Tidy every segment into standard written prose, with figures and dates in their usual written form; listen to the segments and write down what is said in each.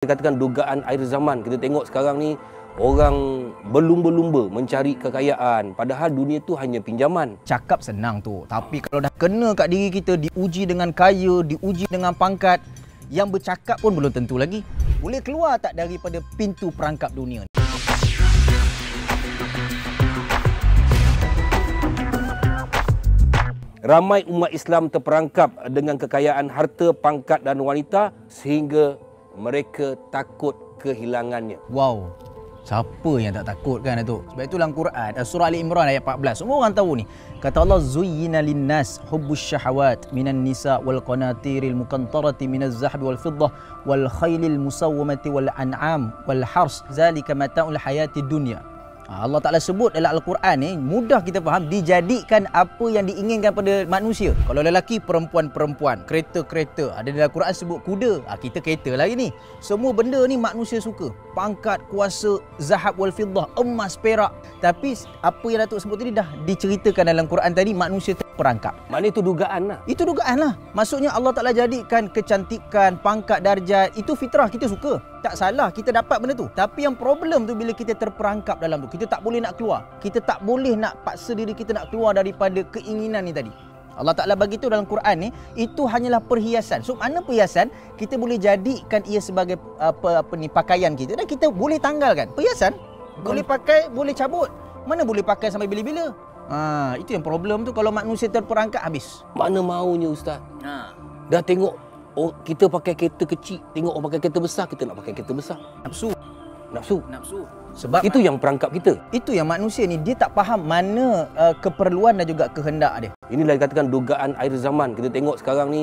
Dikatakan dugaan akhir zaman. Kita tengok sekarang ni orang berlumba-lumba mencari kekayaan, padahal dunia tu hanya pinjaman. Cakap senang tu, tapi kalau dah kena kat diri kita, diuji dengan kaya, diuji dengan pangkat, yang bercakap pun belum tentu lagi. Boleh keluar tak daripada pintu perangkap dunia ni? Ramai umat Islam terperangkap dengan kekayaan harta, pangkat dan wanita sehingga mereka takut kehilangannya. Wow, siapa yang tak takut kan Datuk? Sebab itu dalam Quran, surah Ali Imran ayat 14, semua orang tahu ni. Kata Allah, zuyyina linnas hubbus syahawat minan nisa wal qanatiril muqantarati minaz zahabi wal fiddah wal khailil musawwamati wal an'am wal hars zalika mata'ul hayatid dunya. Allah Ta'ala sebut dalam Al-Quran ni, mudah kita faham, dijadikan apa yang diinginkan pada manusia. Kalau lelaki, perempuan-perempuan, kereta-kereta. Ada dalam Al-Quran sebut kuda, kita kereta lagi ni. Semua benda ni manusia suka. Pangkat, kuasa, zahab wal fiddah, emas, perak. Tapi apa yang Datuk sebut tadi dah diceritakan dalam Quran tadi, manusia terperangkap. Maknanya itu dugaan lah. Itu dugaan lah. Maksudnya Allah Ta'ala jadikan kecantikan, pangkat, darjat, itu fitrah, kita suka. Tak salah kita dapat benda tu. Tapi yang problem tu bila kita terperangkap dalam tu. Kita tak boleh nak keluar. Kita tak boleh nak paksa diri kita nak keluar daripada keinginan ni tadi. Allah Ta'ala bagi tu dalam Quran ni, itu hanyalah perhiasan. So mana perhiasan, kita boleh jadikan ia sebagai pakaian kita dan kita boleh tanggalkan. Perhiasan boleh pakai, boleh cabut. Mana boleh pakai sampai bila-bila? Itu yang problem tu. Kalau manusia terperangkap, habis. Mana maunya Ustaz? Dah tengok kita pakai kereta kecil, tengok orang pakai kereta besar, kita nak pakai kereta besar. Nafsu. Sebab itu yang perangkap kita. Itu yang manusia ni, dia tak faham mana keperluan dan juga kehendak dia. Inilah dikatakan dugaan akhir zaman. Kita tengok sekarang ni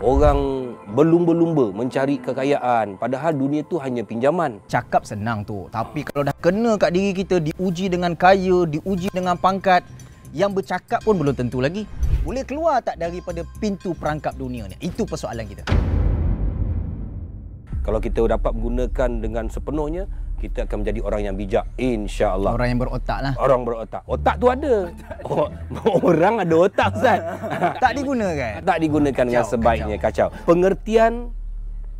orang berlumba-lumba mencari kekayaan, padahal dunia tu hanya pinjaman. Cakap senang tu, tapi kalau dah kena kat diri kita, diuji dengan kaya, diuji dengan pangkat, yang bercakap pun belum tentu lagi. Boleh keluar tak daripada pintu perangkap dunia ni? Itu persoalan kita. Kalau kita dapat menggunakan dengan sepenuhnya, kita akan menjadi orang yang bijak, insya-Allah. Orang yang berotak lah. Orang berotak. Otak tu ada. Orang ada otak, Ustaz. Tak digunakan. Tak digunakan dengan sebaiknya, kacau. Pengertian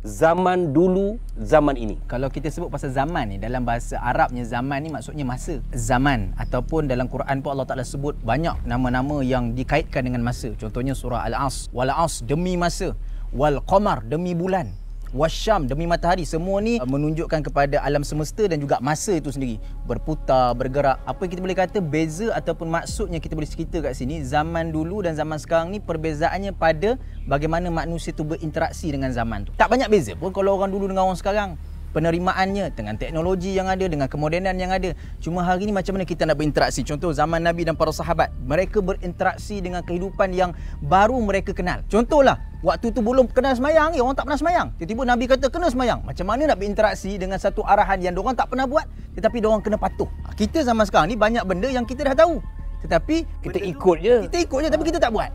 zaman dulu, zaman ini. Kalau kita sebut pasal zaman ni, dalam bahasa Arabnya zaman ni maksudnya masa. Zaman, ataupun dalam Quran pun Allah Ta'ala sebut banyak nama-nama yang dikaitkan dengan masa. Contohnya surah Al-As, wal as demi masa, wal qamar demi bulan, wasyam demi matahari. Semua ni menunjukkan kepada alam semesta dan juga masa itu sendiri. Berputar, bergerak. Apa yang kita boleh kata beza ataupun maksudnya kita boleh cerita kat sini, zaman dulu dan zaman sekarang ni perbezaannya pada bagaimana manusia tu berinteraksi dengan zaman tu. Tak banyak beza pun kalau orang dulu dengan orang sekarang. Penerimaannya dengan teknologi yang ada, dengan kemodenan yang ada. Cuma hari ni macam mana kita nak berinteraksi. Contoh zaman Nabi dan para sahabat, mereka berinteraksi dengan kehidupan yang baru mereka kenal. Contohlah, waktu tu belum kenal semayang, orang tak pernah semayang. Tiba-tiba Nabi kata kena semayang. Macam mana nak berinteraksi dengan satu arahan yang diorang tak pernah buat, tetapi diorang kena patuh. Kita zaman sekarang ni banyak benda yang kita dah tahu, tetapi kita ikut je. Kita ikut je tapi kita tak buat.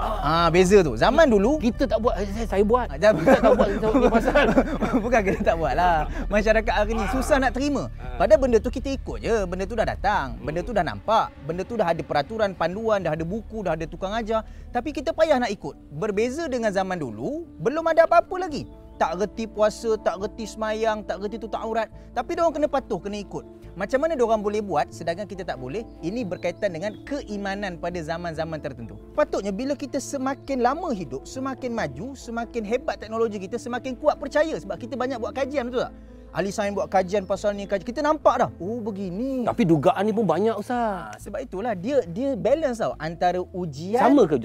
Beza tu. Zaman dulu kita tak buat, saya buat. Kita tak buat, kita pasal. Bukan kita tak buat lah. Masyarakat hari ni susah nak terima. Padahal benda tu kita ikut je. Benda tu dah datang. Benda tu dah nampak. Benda tu dah ada peraturan, panduan, dah ada buku, dah ada tukang ajar. Tapi kita payah nak ikut. Berbeza dengan zaman dulu, belum ada apa-apa lagi. Tak reti puasa, tak reti semayang, tak reti tutup aurat. Tapi diorang kena patuh, kena ikut. Macam mana diorang boleh buat sedangkan kita tak boleh? Ini berkaitan dengan keimanan pada zaman-zaman tertentu. Patutnya bila kita semakin lama hidup, semakin maju, semakin hebat teknologi kita, semakin kuat percaya. Sebab kita banyak buat kajian, betul tak? Ahli sains buat kajian pasal ni, kita nampak dah. Oh begini. Tapi dugaan ni pun banyak, Ustaz. Sebab itulah dia balance tau antara ujian. Sama ke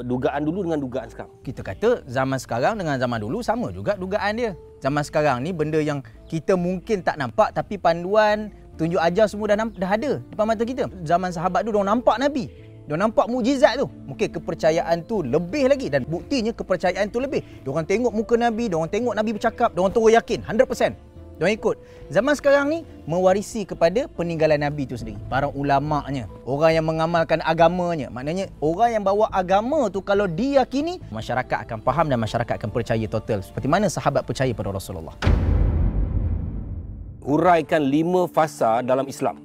dugaan dulu dengan dugaan sekarang? Kita kata zaman sekarang dengan zaman dulu sama juga dugaan dia. Zaman sekarang ni benda yang kita mungkin tak nampak, tapi panduan, tunjuk ajar semua dah ada depan mata kita. Zaman sahabat tu diorang nampak Nabi, diorang nampak mukjizat tu. Mungkin kepercayaan tu lebih lagi, dan buktinya kepercayaan tu lebih. Diorang tengok muka Nabi, diorang tengok Nabi bercakap, diorang terus yakin 100%. Diorang ikut. Zaman sekarang ni mewarisi kepada peninggalan Nabi tu sendiri. Para ulama'nya, orang yang mengamalkan agamanya. Maknanya orang yang bawa agama tu kalau diyakini, masyarakat akan faham dan masyarakat akan percaya total. Seperti mana sahabat percaya pada Rasulullah. Huraikan 5 fasa dalam Islam.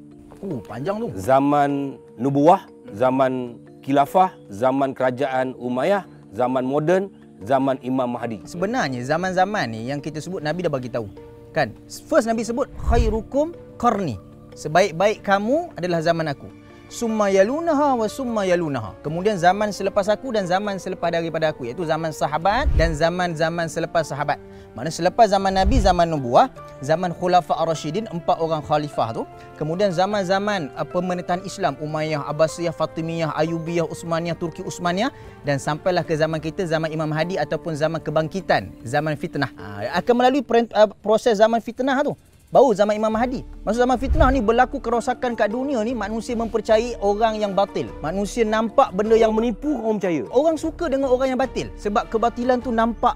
Panjang tu. Zaman nubuwah, zaman khilafah, zaman kerajaan Umayyah, zaman moden, zaman Imam Mahdi. Sebenarnya zaman-zaman ni yang kita sebut Nabi dah bagi tahu. Kan? First Nabi sebut khairukum qarni. Sebaik-baik kamu adalah zaman aku. Summa yalunaha wa summa yalunaha. Kemudian zaman selepas aku dan zaman selepas daripada aku, iaitu zaman sahabat dan zaman-zaman selepas sahabat. Maknanya selepas zaman Nabi, zaman nubuah, zaman khulafa ar-rasyidin, 4 orang khalifah tu. Kemudian zaman-zaman pemerintahan Islam, Umayyah, Abbasiyah, Fatimiyah, Ayubiyah, Utsmaniyah, Turki Utsmaniyah, dan sampailah ke zaman kita, zaman Imam Mahdi ataupun zaman kebangkitan, zaman fitnah. Akan melalui proses zaman fitnah tu. Baru zaman Imam Mahdi. Maksud zaman fitnah ni berlaku kerosakan kat dunia ni, manusia mempercayai orang yang batil. Manusia nampak benda yang menipu, orang percaya. Orang suka dengan orang yang batil sebab kebatilan tu nampak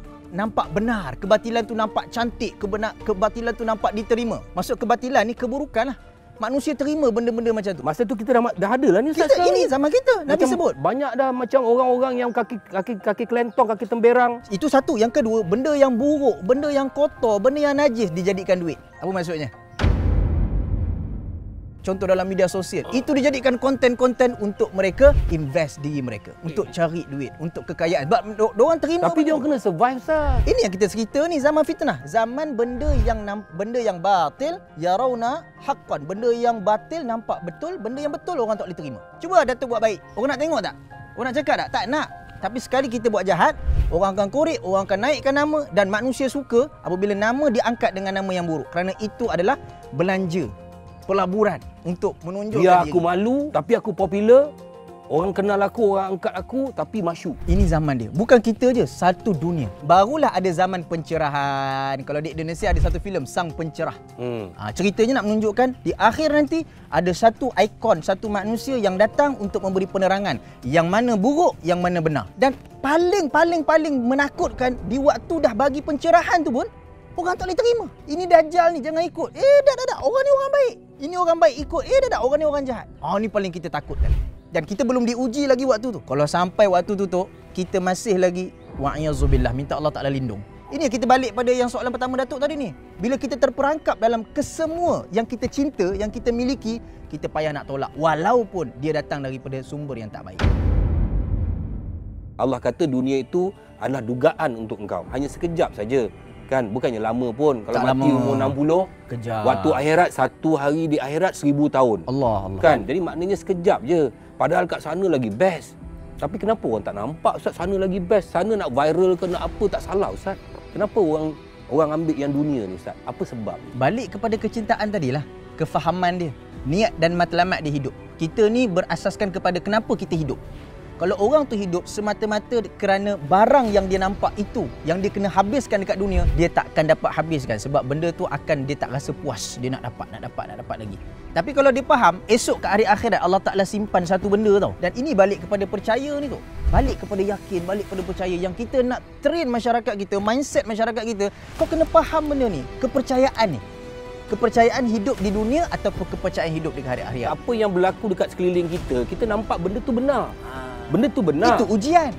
benar, kebatilan tu nampak cantik, kebatilan tu nampak diterima. Maksud kebatilan ni keburukan lah. Manusia terima benda-benda macam tu. Masa tu kita dah ada lah ni Ustaz. Ini zaman kita. Nabi sebut banyak dah macam orang-orang yang kaki kelentong, kaki temberang. Itu satu. Yang kedua, benda yang buruk, benda yang kotor, benda yang najis dijadikan duit. Apa maksudnya? Contoh dalam media sosial, itu dijadikan konten-konten untuk mereka invest diri mereka, untuk cari duit, untuk kekayaan. Sebab diorang terima. Tapi dia kena survive sah. Ini yang kita cerita ni, zaman fitnah. Zaman benda yang batil yarawna haqqan. Benda yang batil nampak betul, benda yang betul orang tak boleh terima. Cuba Datuk buat baik. Orang nak tengok tak? Orang nak cakap tak? Tak nak. Tapi sekali kita buat jahat, orang akan korek, orang akan naikkan nama, dan manusia suka apabila nama diangkat dengan nama yang buruk. Kerana itu adalah belanja, pelaburan untuk menunjukkan biar aku malu, tapi aku popular. Orang kenal aku, orang angkat aku, tapi masyhur. Ini zaman dia. Bukan kita je, satu dunia. Barulah ada zaman pencerahan. Kalau di Indonesia ada satu filem, Sang Pencerah. Ceritanya nak menunjukkan di akhir nanti ada satu ikon, satu manusia yang datang untuk memberi penerangan. Yang mana buruk, yang mana benar. Dan paling menakutkan, di waktu dah bagi pencerahan tu pun, orang tak boleh terima. Ini Dajjal ni, jangan ikut. Tak. Orang ni orang baik. Ini orang baik ikut. Tak. Orang ni orang jahat. Ni paling kita takutkan. Dan kita belum diuji lagi waktu tu. Kalau sampai waktu tu, kita masih lagi wa'iyyazubillah, minta Allah Ta'ala lindung. Ini kita balik pada yang soalan pertama Datuk tadi ni. Bila kita terperangkap dalam kesemua yang kita cinta, yang kita miliki, kita payah nak tolak. Walaupun dia datang daripada sumber yang tak baik. Allah kata dunia itu adalah dugaan untuk engkau. Hanya sekejap saja. Kan, bukannya lama pun. Kalau mati umur 60, kejap. Waktu akhirat, satu hari di akhirat 1000 tahun. Allah. Kan, jadi maknanya sekejap je. Padahal kat sana lagi best. Tapi kenapa orang tak nampak Ustaz, sana lagi best? Sana nak viral ke nak apa, tak salah Ustaz. Kenapa orang ambil yang dunia ni Ustaz? Apa sebab? Balik kepada kecintaan tadilah. Kefahaman dia. Niat dan matlamat dia hidup. Kita ni berasaskan kepada kenapa kita hidup. Kalau orang tu hidup semata-mata kerana barang yang dia nampak itu, yang dia kena habiskan dekat dunia, dia takkan dapat habiskan. Sebab benda tu dia tak rasa puas. Dia nak dapat lagi. Tapi kalau dia faham, esok ke hari akhirat Allah Ta'ala simpan satu benda tau. Dan ini balik kepada percaya ni tu. Balik kepada yakin, balik kepada percaya. Yang kita nak train masyarakat kita, mindset masyarakat kita, kau kena faham benda ni. Kepercayaan ni. Kepercayaan hidup di dunia ataupun kepercayaan hidup di hari akhirat. Apa yang berlaku dekat sekeliling kita, kita nampak benda tu benar. Benda tu benar. Itu ujian.